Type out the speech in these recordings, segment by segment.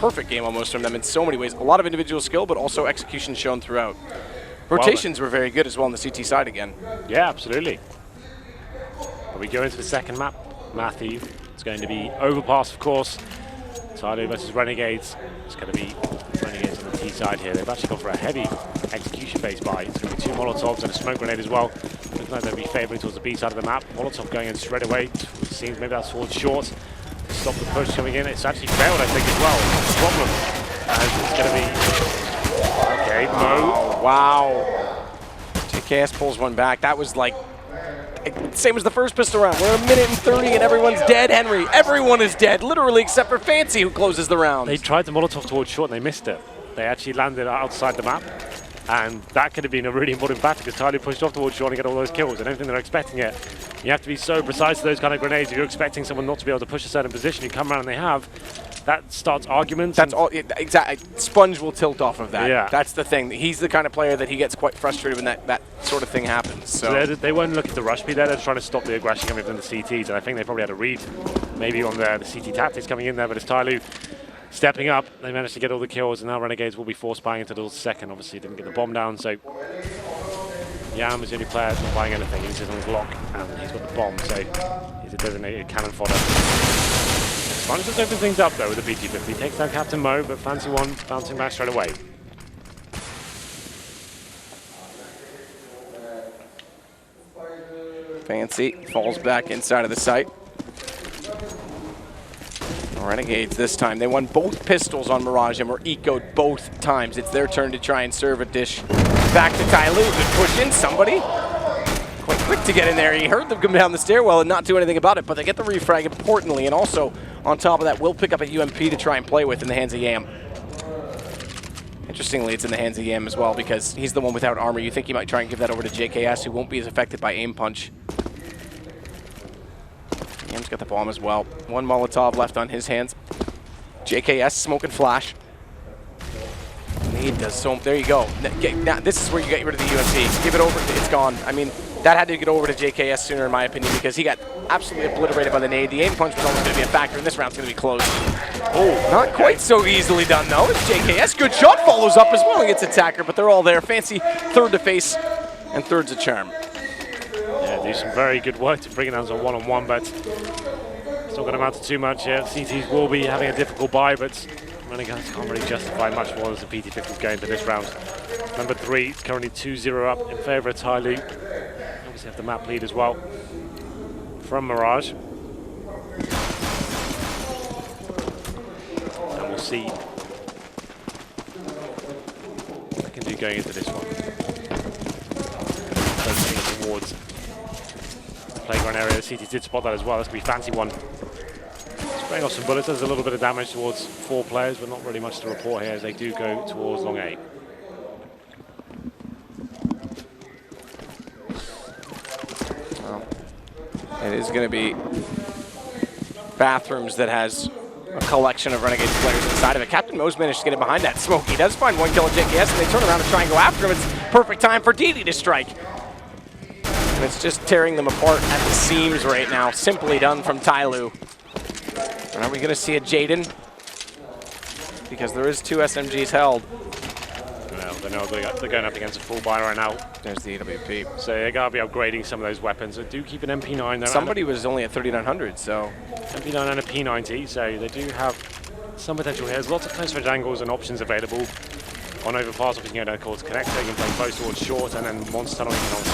perfect game almost from them in so many ways. A lot of individual skill, but also execution shown throughout. Rotations were very good as well on the CT side again. Yeah, absolutely. But we go into the second map. Matthew, it's going to be Overpass, of course. TyLoo versus Renegades. It's going to be Renegades on the T side here. They've actually gone for a heavy execution-based buy. It's going to be 2 Molotovs and a smoke grenade as well. Looking like they'll be favouring towards the B side of the map. Molotov going in straight away. It seems maybe that's towards short. To stop the push coming in. It's actually failed, I think, as well. It's a problem. And it's going to be... Okay, Mo. Wow. JKS pulls one back. That was like... Same as the first pistol round. We're a minute and 30 and everyone's dead, Henry. Everyone is dead, literally, except for Fancy, who closes the round. They tried the Molotov towards short and they missed it. They actually landed outside the map. And that could have been a really important battle because TyLoo pushed off towards short and get all those kills. I don't think they're expecting it. You have to be so precise with those kind of grenades. If you're expecting someone not to be able to push a certain position, you come around and they have, that starts arguments. That's all. Exactly. Sponge will tilt off of that. Yeah. That's the thing. He's the kind of player that he gets quite frustrated when that sort of thing happens. So they weren't looking to rush me there. They're trying to stop the aggression coming from the CTs. And I think they probably had a read maybe on the CT tactics coming in there. But it's TyLoo stepping up. They managed to get all the kills. And now Renegades will be forced buying into the second. Obviously, didn't get the bomb down. So Yam is the only player that's not buying anything. He's just on his lock. And he's got the bomb. So he's a designated cannon fodder. Sponge just opens things up though with the BT-50. Takes down Captain Mo, but Fancy One bouncing back straight away. Fancy falls back inside of the site. Renegades this time. They won both pistols on Mirage and were ecoed both times. It's their turn to try and serve a dish back to TyLoo. Good push in. Somebody quite quick to get in there. He heard them come down the stairwell and not do anything about it, but they get the refrag importantly, and also on top of that, will pick up a UMP to try and play with in the hands of Yam. Interestingly, it's in the hands of Yam as well because he's the one without armor. You think he might try and give that over to JKS, who won't be as affected by aim punch. Yam's got the bomb as well. 1 Molotov left on his hands. JKS smoking flash. He does so. There you go. Now, this is where you get rid of the UMP. Give it over. It's gone. I mean, that had to get over to JKS sooner, in my opinion, because he got absolutely obliterated by the nade. The aim punch was almost going to be a factor, and this round's going to be close. Oh, not quite so easily done, though. It's JKS. Good shot. Follows up as well and gets attacker, but they're all there. Fancy third to face, and third's a charm. Yeah, do some very good work to bring it down to a one-on-one, but it's not going to amount to too much here. CTs will be having a difficult buy, but Renegades can't really justify much more as the PT-50 going to this round. Number 3 is currently 2-0 up in favour of TyLoo. Obviously have the map lead as well from Mirage. And we'll see what they can do going into this one. Towards the playground area. The CT did spot that as well. That's going to be Fancy One. Spraying off some bullets. There's a little bit of damage towards 4 players, but not really much to report here as they do go towards long A. Well, it is going to be bathrooms that has a collection of Renegades players inside of it. Captain Mo's managed to get it behind that smoke. He does find 1 kill at JKS, and they turn around and try and go after him. It's perfect time for DD to strike. And it's just tearing them apart at the seams right now. Simply done from TyLoo. And are we going to see a Jaden? Because there is 2 SMGs held. Well, they know they're going up against a full buy right now. There's the AWP. So they're going to be upgrading some of those weapons. So do keep an MP9 there. Somebody was only at 3900, so... MP9 and a P90, so they do have some potential here. There's lots of close range angles and options available. On Overpass, if you can go down towards connector, you can play close towards short, and then Monster Tunnel, you can also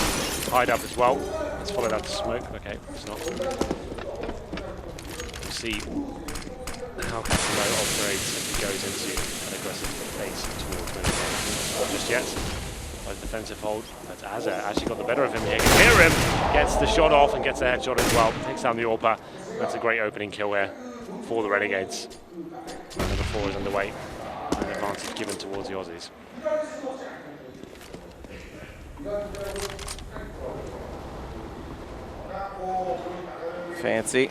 hide up as well. Let's follow that to smoke. Okay, it's not. We'll see how Captain Mo operates if he goes into an aggressive pace towards Renegades. Not just yet. But defensive hold. But Azza actually got the better of him here. You can hear him. Gets the shot off and gets a headshot as well. Takes down the AWP. That's a great opening kill here for the Renegades. And number 4 is underway. An advantage given towards the Aussies. Fancy.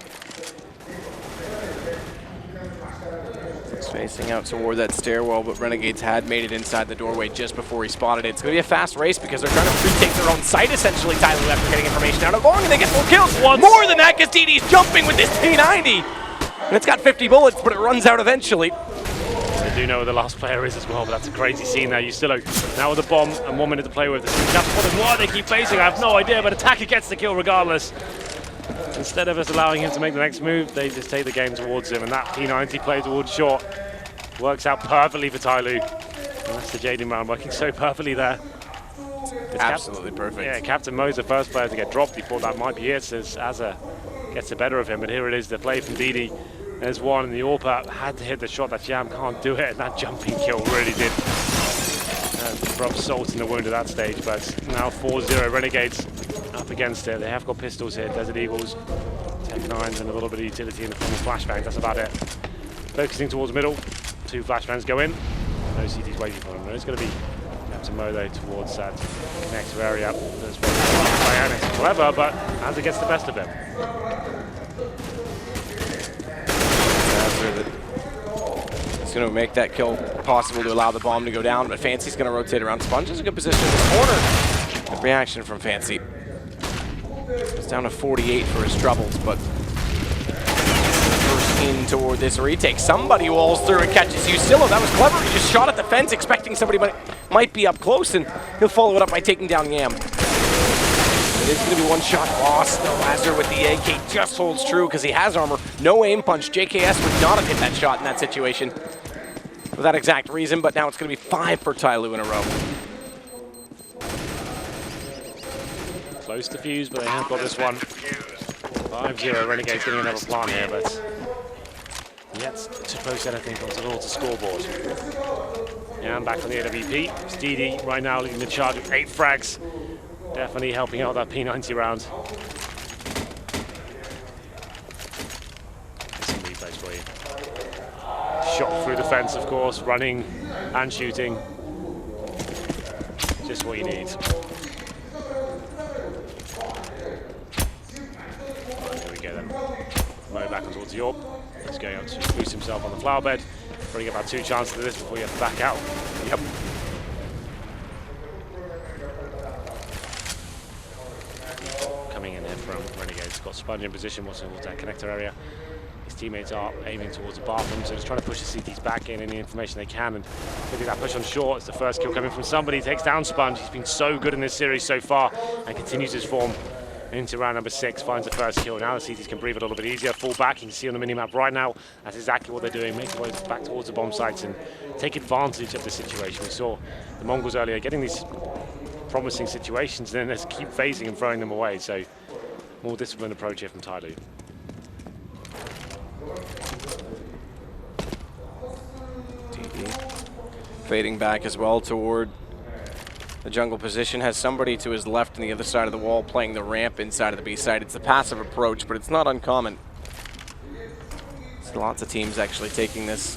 He's facing out toward that stairwell, but Renegades had made it inside the doorway just before he spotted it. It's going to be a fast race because they're trying to retake their own site, essentially, TyLoo, after getting information out of long, and they get 4 kills. More than that, because DD's jumping with this P90. And it's got 50 bullets, but it runs out eventually. I do know who the last player is as well, but that's a crazy scene there. TyLoo now with a bomb and 1 minute to play with. That's what they keep facing, I have no idea, but Attacker gets the kill regardless. Instead of us allowing him to make the next move, they just take the game towards him, and that P90 play towards short works out perfectly for TyLoo. And that's the Jaden round working so perfectly there. It's absolutely perfect. Yeah, Captain Mo's the first player to get dropped. He thought that might be it as Azza gets the better of him, but here it is, the play from Didi. There's one, and the AWP had to hit the shot. That Jam can't do it, and that jumping kill really did rub salt in the wound at that stage. But now 4-0, Renegades up against it. They have got pistols here, Desert Eagles, Tech 9s, and a little bit of utility in the form of flashbangs. That's about it. Focusing towards middle, 2 flashbangs go in. No CT's waiting for them. It's going to be Captain Mo though towards that next area. There's one it's clever, but Azza gets the best of him. It's going to make that kill possible to allow the bomb to go down, but Fancy's going to rotate around. Sponge is a good position in this corner. Good reaction from Fancy. It's down to 48 for his troubles, but first in toward this retake. Somebody walls through and catches TyLoo. That was clever. He just shot at the fence expecting somebody might be up close, and he'll follow it up by taking down Yam. It is going to be one shot lost, though. Azza with the AK just holds true because he has armor. No aim punch. JKS would not have hit that shot in that situation for that exact reason, but now it's going to be 5 for TyLoo in a row. Close to fuse, but they have got this one. 5-0, Renegades getting another plan here, but yet to post anything on the Nauta scoreboard. Yeah, I'm back on the AWP. It's Didi right now leading the charge with 8 frags. Definitely helping out that P90 round. Some replays for you. Shot through the fence, of course, running and shooting. Just what you need. There we go then. Mo back towards the AWP. He's going out to boost himself on the flower bed. Probably get about 2 chances of this before you have to back out. Yep. From Renegades, got Sponge in position, watching towards that connector area. His teammates are aiming towards the bathroom, so just trying to push the CTs back in any information they can, and maybe that push on short. It's the first kill coming from somebody. Takes down Sponge. He's been so good in this series so far, and continues his form into round number 6. Finds the first kill. Now the CTs can breathe a little bit easier. Fall back. You can see on the minimap right now that's exactly what they're doing. Make their way back towards the bomb sites and take advantage of the situation. We saw the Mongols earlier getting these promising situations, and then they keep phasing and throwing them away. So more disciplined approach here from TyLoo. Fading back as well toward the jungle position. Has somebody to his left on the other side of the wall playing the ramp inside of the B side. It's a passive approach, but it's not uncommon. There's lots of teams actually taking this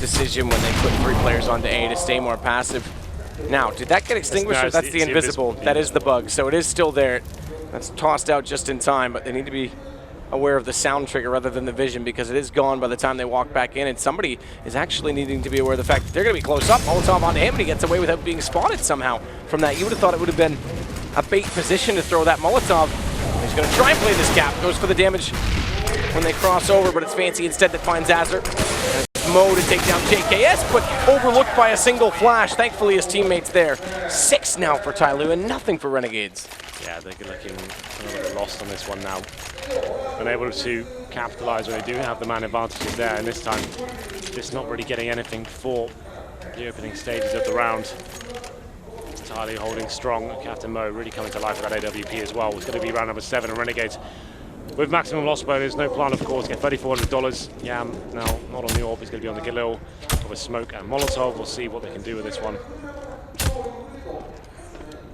decision when they put 3 players onto A to stay more passive. Now, did that get extinguished? That's the invisible. That is the bug, so it is still there. That's tossed out just in time, but they need to be aware of the sound trigger rather than the vision because it is gone by the time they walk back in, and somebody is actually needing to be aware of the fact that they're going to be close up. Molotov onto him, and he gets away without being spotted somehow from that. You would have thought it would have been a bait position to throw that Molotov. He's going to try and play this gap. Goes for the damage when they cross over, but it's Fancy instead that finds Azza. Mo to take down JKS, but overlooked by a single flash. Thankfully, his teammates there. 6 now for TyLoo, and nothing for Renegades. Yeah, they're looking a little bit lost on this one now. Unable to capitalize when they do have the man advantages there, and this time just not really getting anything for the opening stages of the round. TyLoo holding strong. Captain Mo really coming to life with that AWP as well. It's going to be round number 7, and Renegades with maximum loss bonus. No plan, of course, get $3,400. Yam now not on the AWP. He's going to be on the Galil with Smoke and Molotov. We'll see what they can do with this one.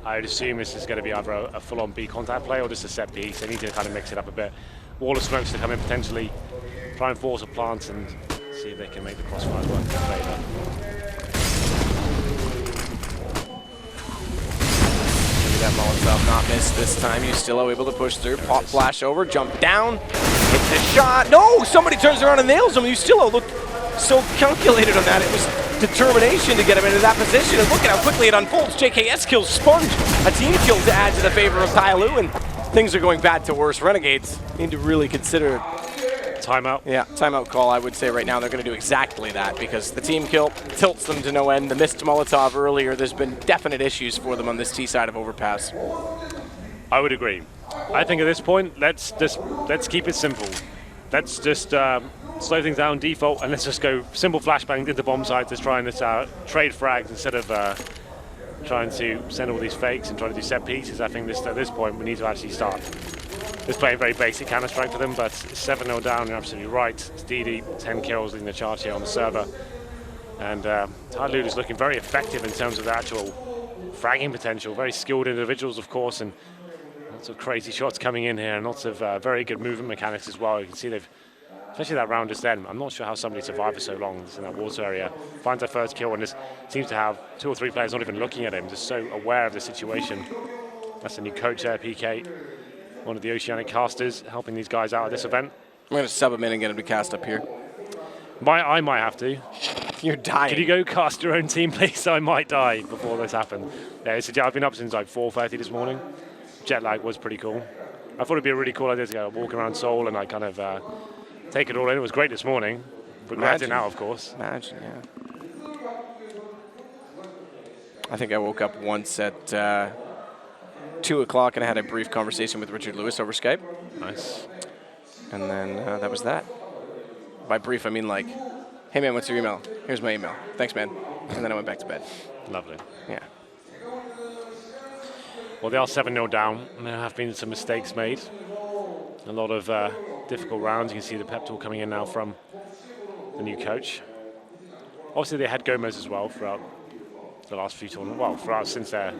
I would assume this is going to be either a full-on B contact play or just a set B, so they need to kind of mix it up a bit. Wall of smokes to come in potentially, try and force a plant and see if they can make the crossfires work in their favour. Maybe that Molotov not missed this time. He's still able to push through, pop flash over, jump down, hit the shot. No, somebody turns around and nails him. You still looked so calculated on that. It was determination to get him into that position, and look at how quickly it unfolds. JKS kills Sponge, a team kill to add to the favor of TyLoo, and things are going bad to worse. Renegades need to really consider timeout. Yeah, timeout call. I would say right now they're going to do exactly that because the team kill tilts them to no end. The missed Molotov earlier, there's been definite issues for them on this T side of overpass. I would agree. I think at this point, let's keep it simple. Let's just slow things down, default, and let's just go simple flashbang into bomb sites. Let's try and trade frags instead of trying to send all these fakes and try to do set pieces. I think at this point we need to actually start. Just playing very basic Counter-Strike for them, but 7-0 down, you're absolutely right. It's DD, 10 kills leading the charge here on the server. And TyLoo is looking very effective in terms of the actual fragging potential. Very skilled individuals, of course, and lots of crazy shots coming in here, and lots of very good movement mechanics as well. You can see they've, especially that round just then, I'm not sure how somebody survived for so long in that water area. Finds their first kill and just seems to have 2 or 3 players not even looking at him, just so aware of the situation. That's the new coach there, PK. One of the Oceanic casters helping these guys out at this event. I'm going to sub him in and get him to cast up here. I might have to. You're dying. Could you go cast your own team, please? I might die before this happened. Yeah, I've been up since like 4:30 this morning. Jet lag was pretty cool. I thought it'd be a really cool idea to go walk around Seoul and kind of take it all in. It was great this morning. Regret it now, of course. Imagine, yeah. I think I woke up once at 2 o'clock and I had a brief conversation with Richard Lewis over Skype. Nice. And then that was that. By brief, I mean like, hey man, what's your email? Here's my email. Thanks, man. And then I went back to bed. Lovely. Yeah. Well, they are 7-0 down, and there have been some mistakes made. A lot of difficult rounds. You can see the pep talk coming in now from the new coach. Obviously, they had Gomez as well throughout the last few tournaments. Well, throughout since their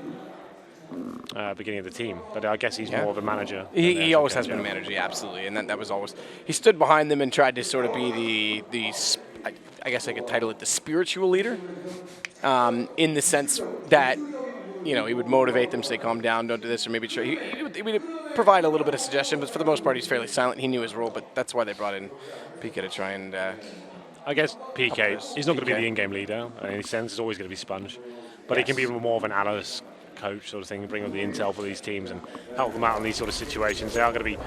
beginning of the team. But I guess he's more of a manager. He always has been a manager, yeah, absolutely. And that was always, he stood behind them and tried to sort of be I guess I could title it the spiritual leader, in the sense that, you know, he would motivate them, say, calm down, don't do this, or maybe try. He would provide a little bit of suggestion, but for the most part, he's fairly silent. He knew his role, but that's why they brought in PK to try and. I guess PK, he's not going to be the in-game leader in any sense. He's always going to be Sponge, but he can be more of an analyst coach sort of thing, and bring all the intel for these teams and help them out in these sort of situations. They are going to be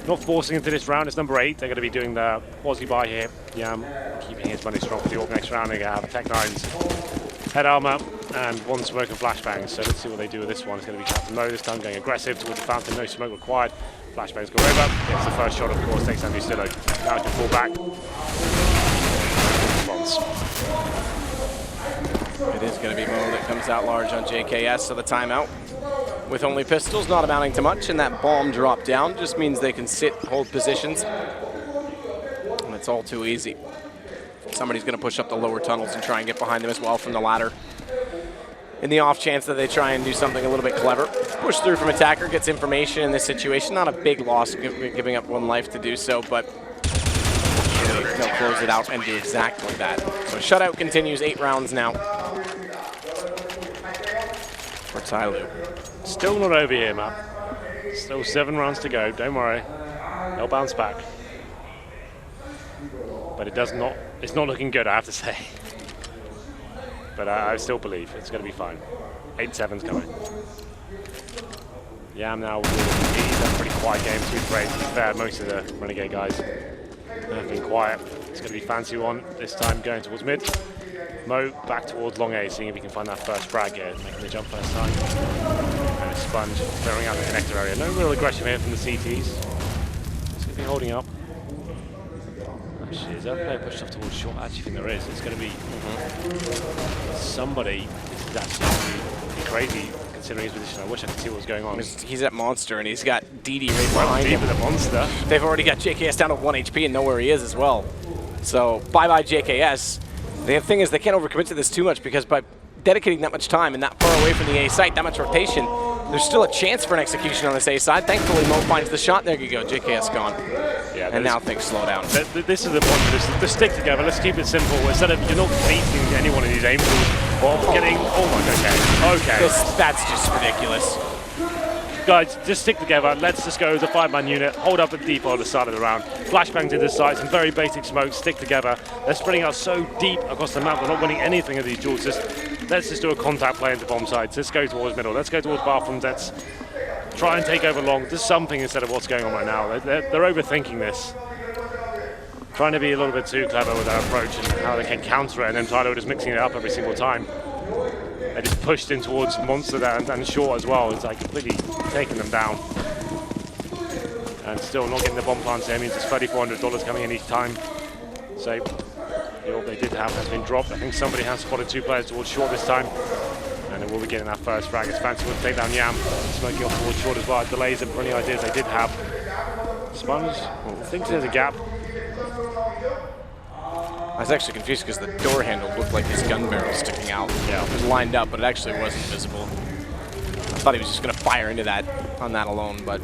not forcing into this round. It's number 8. They're going to be doing the Aussie buy here. Yam keeping his money strong for the next round. They're going to have Tech 9's head armor and 1 smoke and flashbang. So let's see what they do with this one. It's going to be Captain Mo this time, going aggressive towards the fountain. No smoke required. Flashbangs go over. Gets the first shot, of course. Takes Andrew Stillo. Now he can fall back. It is going to be Mo that comes out large on JKS, so the timeout with only pistols, not amounting to much, and that bomb drop down just means they can sit, hold positions, and it's all too easy. Somebody's going to push up the lower tunnels and try and get behind them as well from the ladder. In the off chance that they try and do something a little bit clever. Push through from attacker, gets information in this situation. Not a big loss, giving up 1 life to do so, but they'll close it out and do exactly that. So shutout continues, 8 rounds now for TyLoo. Still not over here, Matt. Still 7 rounds to go. Don't worry. They'll bounce back. But it's not looking good, I have to say. But I still believe it's going to be fine. 8-7's coming. Yam now with a pretty quiet game, 2 frames. To be fair, most of the Renegade guys have been quiet. It's going to be Fancy one this time, going towards mid. Mo back towards long A, seeing if he can find that first frag here, making the jump first time. And a Sponge clearing out the connector area. No real aggression here from the CTs. It's going to be holding up. Actually, is that a player pushed off towards short? I actually think there is. It's going to be somebody. This is actually crazy considering his position. I wish I could see what was going on. He's at Monster, and he's got DD right behind him. With a Monster. They've already got JKS down to 1 HP and know where he is as well. So bye-bye JKS. The thing is, they can't overcommit to this too much because by dedicating that much time and that far away from the A site, that much rotation, there's still a chance for an execution on this A side. Thankfully, Mo finds the shot. There you go. JKS gone. Yeah, and now things slow down. This is the point for this. Let's stick together. Let's keep it simple. Instead of you're not beating anyone in these aim pools or getting. Oh my god. Okay. That's just ridiculous. Guys, just stick together. Let's just go as a 5-man unit. Hold up the depot at the start of the round. Flashbang to the side. Some very basic smokes. Stick together. They're spreading out so deep across the map. We're not winning anything of these duels. Let's just do a contact play into bomb sides. Let's go towards middle. Let's go towards bathrooms. Let's try and take over long. Just something instead of what's going on right now. They're overthinking this. trying to be a little bit too clever with their approach and how they can counter it, and then TyLoo just mixing it up every single time. They just pushed in towards Monster there and short as well. It's like completely taking them down. And still not getting the bomb plants there. It means there's $3,400 coming in each time. So the orb they did have has been dropped. I think somebody has spotted 2 players towards short this time. And they will be getting that first frag. It's Fancy will take down Yam. Smoking off towards short as well. It delays them for any ideas they did have. Sponge thinks there's a gap. I was actually confused because the door handle looked like his gun barrel sticking out. Yeah. It was lined up, but it actually wasn't visible. I thought he was just going to fire into that on that alone, but...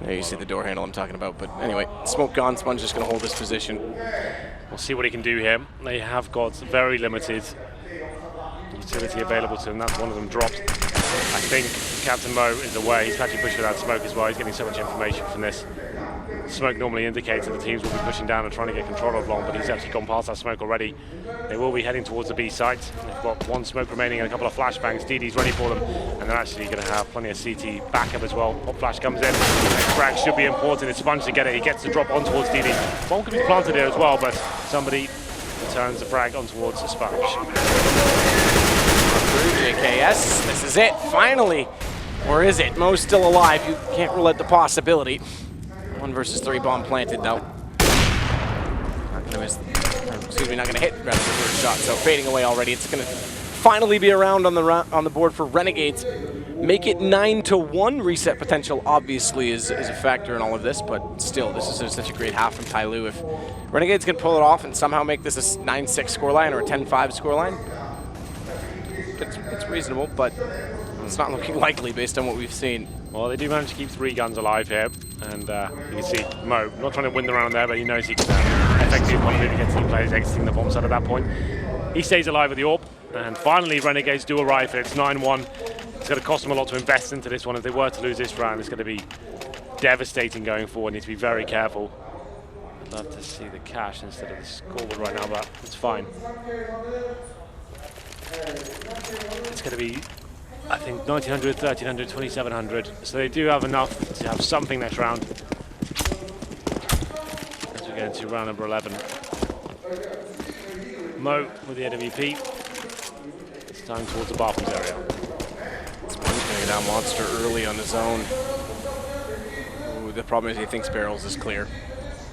There you see the door handle I'm talking about. But anyway, smoke gone. Sponge just going to hold this position. We'll see what he can do here. They have got very limited utility available to them. That's one of them dropped. I think Captain Mo is away. He's actually pushing without smoke as well. He's getting so much information from this. Smoke normally indicates that the teams will be pushing down and trying to get control of long, but he's actually gone past that smoke already. They will be heading towards the B site. They've got 1 smoke remaining and a couple of flashbangs. DD's ready for them, and they're actually going to have plenty of CT backup as well. Pop flash comes in. Next frag should be important. It's Sponge to get it. He gets the drop on towards DD. Bomb could be planted here as well, but somebody returns the frag on towards the Sponge. Through JKS. This is it. Finally. Or is it? Mo's still alive. You can't rule out the possibility. 1 versus 3 bomb planted though. Not gonna miss, excuse me, not gonna hit rather the first shot. So fading away already. It's gonna finally be around on the board for Renegades. Make it 9-1. Reset potential obviously is a factor in all of this, but still, this is such a great half from TyLoo. If Renegades can pull it off and somehow make this a 9-6 scoreline or a 10-5 scoreline, it's reasonable, but it's not looking likely based on what we've seen. Well, they do manage to keep 3 guns alive here, and you can see Mo not trying to win the round there, but he knows he can effectively one of the against team players exiting the bomb site at that point. He stays alive with the orb, and finally Renegades do arrive here. It's 9-1. It's going to cost them a lot to invest into this one. If they were to lose this round, it's going to be devastating going forward. Need to be very careful. I'd love to see the cash instead of the scoreboard right now, but it's fine. It's going to be, I think, 1900, 1300, 2700. So they do have enough to have something next round. As we get into round number 11. Mo with the AWP. It's time towards the bathrooms area. Sponge going to get down Monster early on his own. Ooh, the problem is he thinks barrels is clear.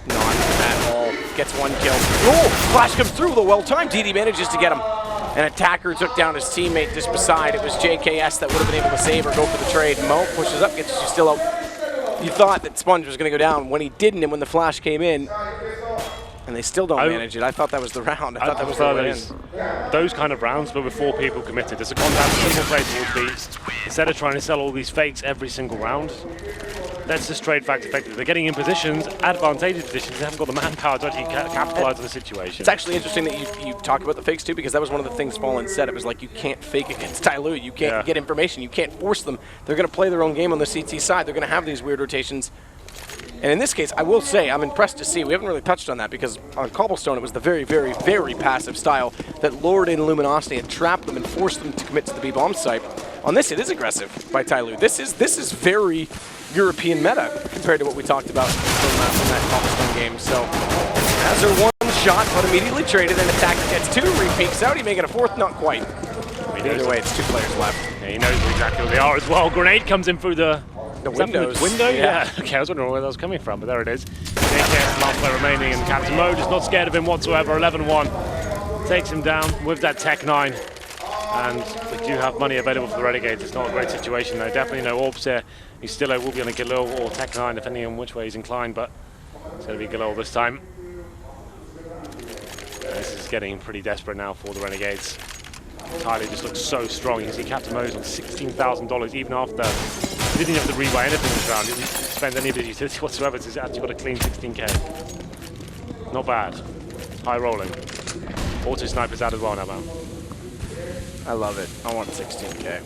Not at all. Gets 1 kill. Oh, flash comes through, though well-timed. DD manages to get him. An attacker took down his teammate just beside. It was JKS that would have been able to save or go for the trade. Mo pushes up, gets you still out. You thought that Sponge was going to go down when he didn't, and when the flash came in, and they still don't manage it. I thought that was the round. I thought that was the win. Those kind of rounds, but with 4 people committed. There's a contact single play towards B. Instead of trying to sell all these fakes every single round, let's just trade facts effectively. They're getting in positions, advantageous positions. They haven't got the manpower to actually capitalize on the situation. It's actually interesting that you talk about the fakes too, because that was one of the things Fallen said. It was like, you can't fake against TyLoo. You can't get information. You can't force them. They're going to play their own game on the CT side. They're going to have these weird rotations. And in this case, I will say, I'm impressed to see. We haven't really touched on that because on Cobblestone, it was the very, very, very passive style that lured in Luminosity and trapped them and forced them to commit to the B-bomb site. On this, it is aggressive by TyLoo. This is very European meta compared to what we talked about from that Cobblestone game. So, has her 1 shot, but immediately traded, and attacker gets 2, re-peeks out. He making a 4th, not quite. Either way, it's 2 players left. Yeah, he knows exactly where they are as well. Grenade comes in through the windows. Window? Yeah. Okay, I was wondering where that was coming from, but there it is. JKS, last player remaining, and Captain Mo just not scared of him whatsoever. 11-1. Takes him down with that Tech 9. And we do have money available for the Renegades. It's not a great situation though. Definitely no orbs here. He still will be on a Galil or Tech 9, depending on which way he's inclined, but it's going to be Galil this time. This is getting pretty desperate now for the Renegades. TyLoo just looks so strong. You can see Captain Mo's on $16,000 even after he didn't have to rebuy anything this round. He didn't spend any of his utility whatsoever. He's actually got a clean 16k. Not bad. High rolling. Auto sniper's out as well now, man. I love it. I want 16k.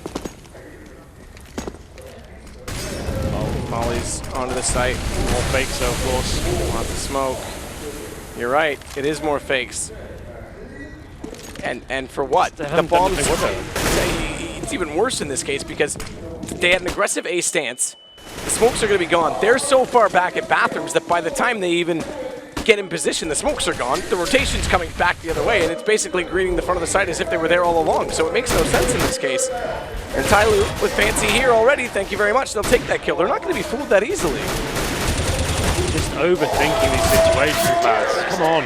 Molly's onto the site. More fakes, though, of course. Lots of smoke. You're right. It is more fakes. And for what? The bombs. It's even worse in this case because they had an aggressive A stance. The smokes are going to be gone. They're so far back at bathrooms that by the time they even get in position, the smokes are gone. The rotation's coming back the other way, and it's basically greeting the front of the site as if they were there all along. So it makes no sense in this case. And TyLoo with Fancy here already. Thank you very much. They'll take that kill. They're not going to be fooled that easily. Just overthinking these situations, lads. Come on.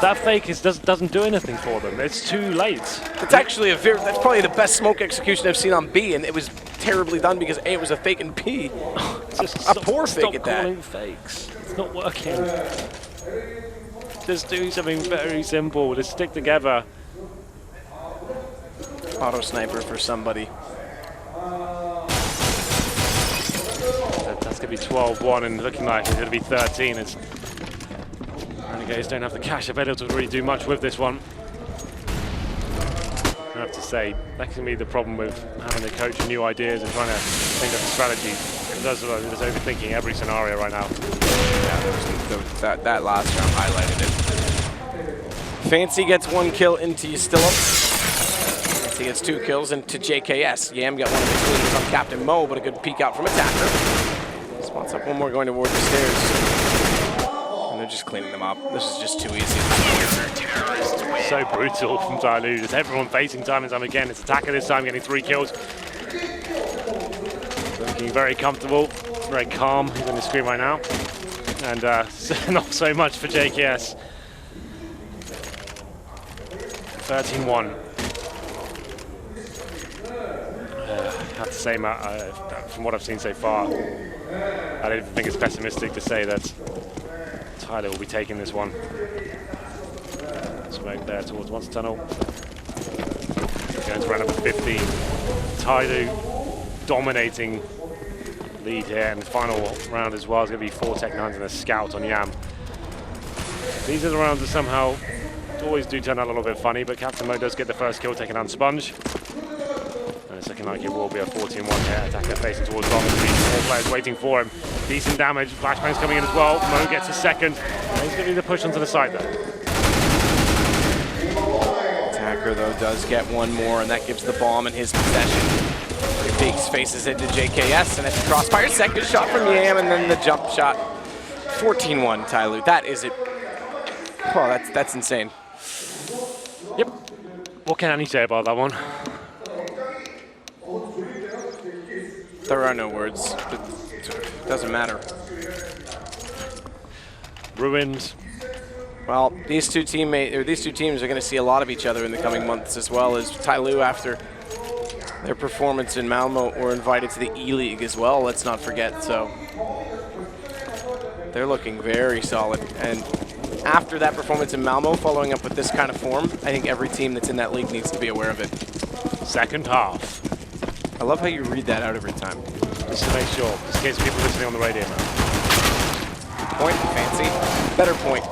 That fake doesn't do anything for them. It's too late. It's actually that's probably the best smoke execution I've seen on B, and it was terribly done because A, it was a fake, and B, a poor fake at that. Stop calling fakes. It's not working. Just do something very simple. Just stick together. Auto sniper for somebody. That's going to be 12-1 and looking like it's going to be 13. Renegades don't have the cash available to really do much with this one. I have to say, that can be the problem with having a coach and new ideas and trying to think of strategies. There's overthinking every scenario right now. Yeah, that last round highlighted it. Fancy gets 1 kill into Yustilum. Fancy gets 2 kills into JKS. Yam got one of his leaders on Captain Mo, but a good peek out from Attacker. Spots up one more going toward the stairs. And they're just cleaning them up. This is just too easy. So brutal from TyLoo. Just everyone facing time and time again. It's Attacker this time, getting 3 kills. Looking very comfortable, very calm. He's on the screen right now. And not so much for JKS. 13-1. I have to say, Matt, from what I've seen so far, I don't think it's pessimistic to say that TyLoo will be taking this one. Smoke there towards one tunnel. Going to round number 15. TyLoo dominating lead here in the final round as well. It's going to be 4 Tech 9s and a scout on Yam. These are the rounds that somehow always do turn out a little bit funny, but Captain Mo does get the first kill taken on Sponge. And it's looking like it will be a 14-1 here. Attacker facing towards bottom. 4 players waiting for him. Decent damage. Flashbang's coming in as well. Mo gets his second. And he's going to need the push onto the side though. Attacker though does get 1 more, and that gives the bomb in his possession. Beaks faces into JKS, and it's a crossfire. Second shot from Yam, and then the jump shot. 14-1 TyLoo. That is it. Oh, that's insane. Yep. What can Annie say about that one? There are no words. It doesn't matter. Ruined. Well, these two teams are going to see a lot of each other in the coming months, as well as TyLoo after their performance in Malmo were invited to the E-League as well. Let's not forget. So they're looking very solid. And after that performance in Malmo, following up with this kind of form, I think every team that's in that league needs to be aware of it. Second half. I love how you read that out every time. Just to make sure, just in case people listening on the radio now. Point, Fancy. Better point.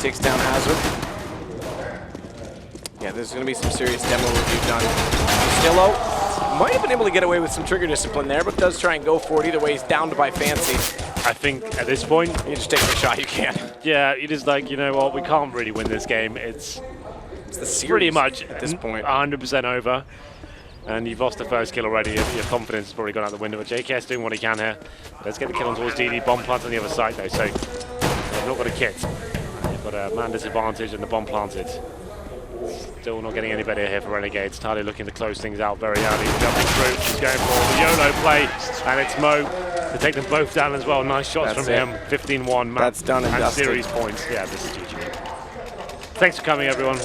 Takes down Hazard. Yeah, there's going to be some serious demo review done. Stillo might have been able to get away with some trigger discipline there, but does try and go for it. Either way, he's downed by Fancy. I think at this point, you just take the shot you can. Yeah, it is like, you know what, we can't really win this game. It's the series pretty much at this point 100% over. And you've lost the first kill already. Your confidence has probably gone out the window. But JKS doing what he can here. Let's get the kill on towards DD. Bomb plant on the other side though, so they've not got a kit. They've got a man disadvantage and the bomb planted. Still not getting any better here for Renegades. TyLoo looking to close things out very early. Jumping through, she's going for the YOLO play, and it's Mo to take them both down as well. Nice shots from him. 15-1. That's done and dusted. Series points. Yeah, this is GG. Thanks for coming, everyone.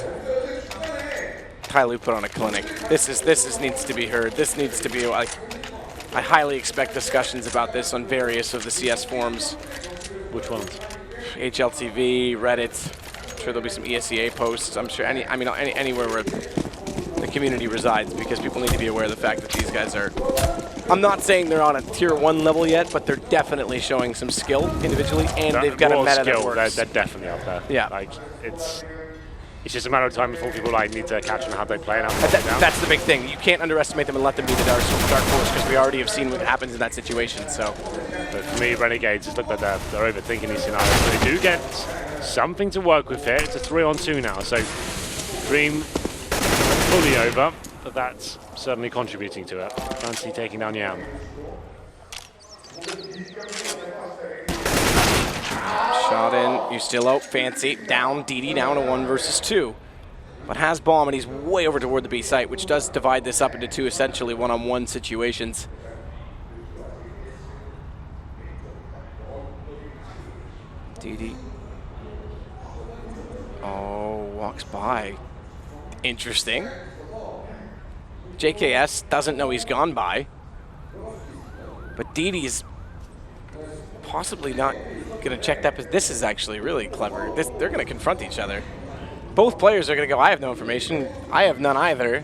TyLoo put on a clinic. This needs to be heard. This needs to be like. I highly expect discussions about this on various of the CS forums. Which ones? HLTV, Reddit. I'm sure there'll be some ESEA posts. I'm sure anywhere where the community resides, because people need to be aware of the fact that these guys are. I'm not saying they're on a tier 1 level yet, but they're definitely showing some skill individually, and they've got a meta that works. They're definitely up there. Yeah, like it's just a matter of time before people need to catch them how they play. And that's the big thing. You can't underestimate them and let them be the dark horse, because we already have seen what happens in that situation. So, but for me, Renegades just look like they're overthinking these scenarios. But they do get something to work with here. It's a 3-on-2 now, so Dream fully over, but that's certainly contributing to it. Fancy taking down Yam. Shot in, you still out, fancy, down, DD down to 1 versus 2. But has bomb, and he's way over toward the B site, which does divide this up into 2 essentially one-on-one situations. DD. Oh, walks by. Interesting. JKS doesn't know he's gone by. But DD's possibly not going to check that. This is actually really clever. They're going to confront each other. Both players are going to go, I have no information. I have none either.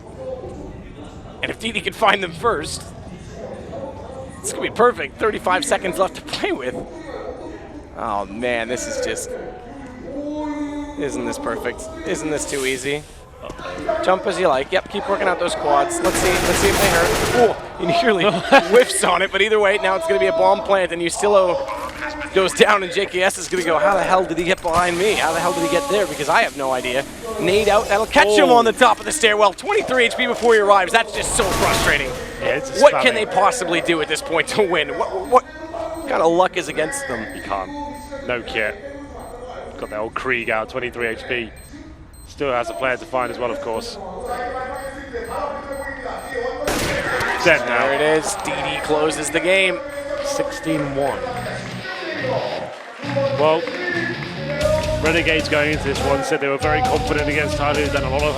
And if DD can find them first, it's going to be perfect. 35 seconds left to play with. Oh, man, this is just... Isn't this perfect? Isn't this too easy? Jump as you like. Yep, keep working out those quads. Let's see if they hurt. Oh, he nearly whiffs on it, but either way, now it's going to be a bomb plant, and Ustillo goes down, and JKS is going to go, how the hell did he get behind me? How the hell did he get there? Because I have no idea. Nade out. That'll catch him on the top of the stairwell. 23 HP before he arrives. That's just so frustrating. Yeah, what can they possibly do at this point to win? What kind of luck is against them? You can't. No kit. Got that old Krieg out, 23 HP. Still has a player to find as well, of course. Dead now. There it is. DD closes the game. 16-1. Well, Renegades going into this one said they were very confident against TyLoo. Done a lot of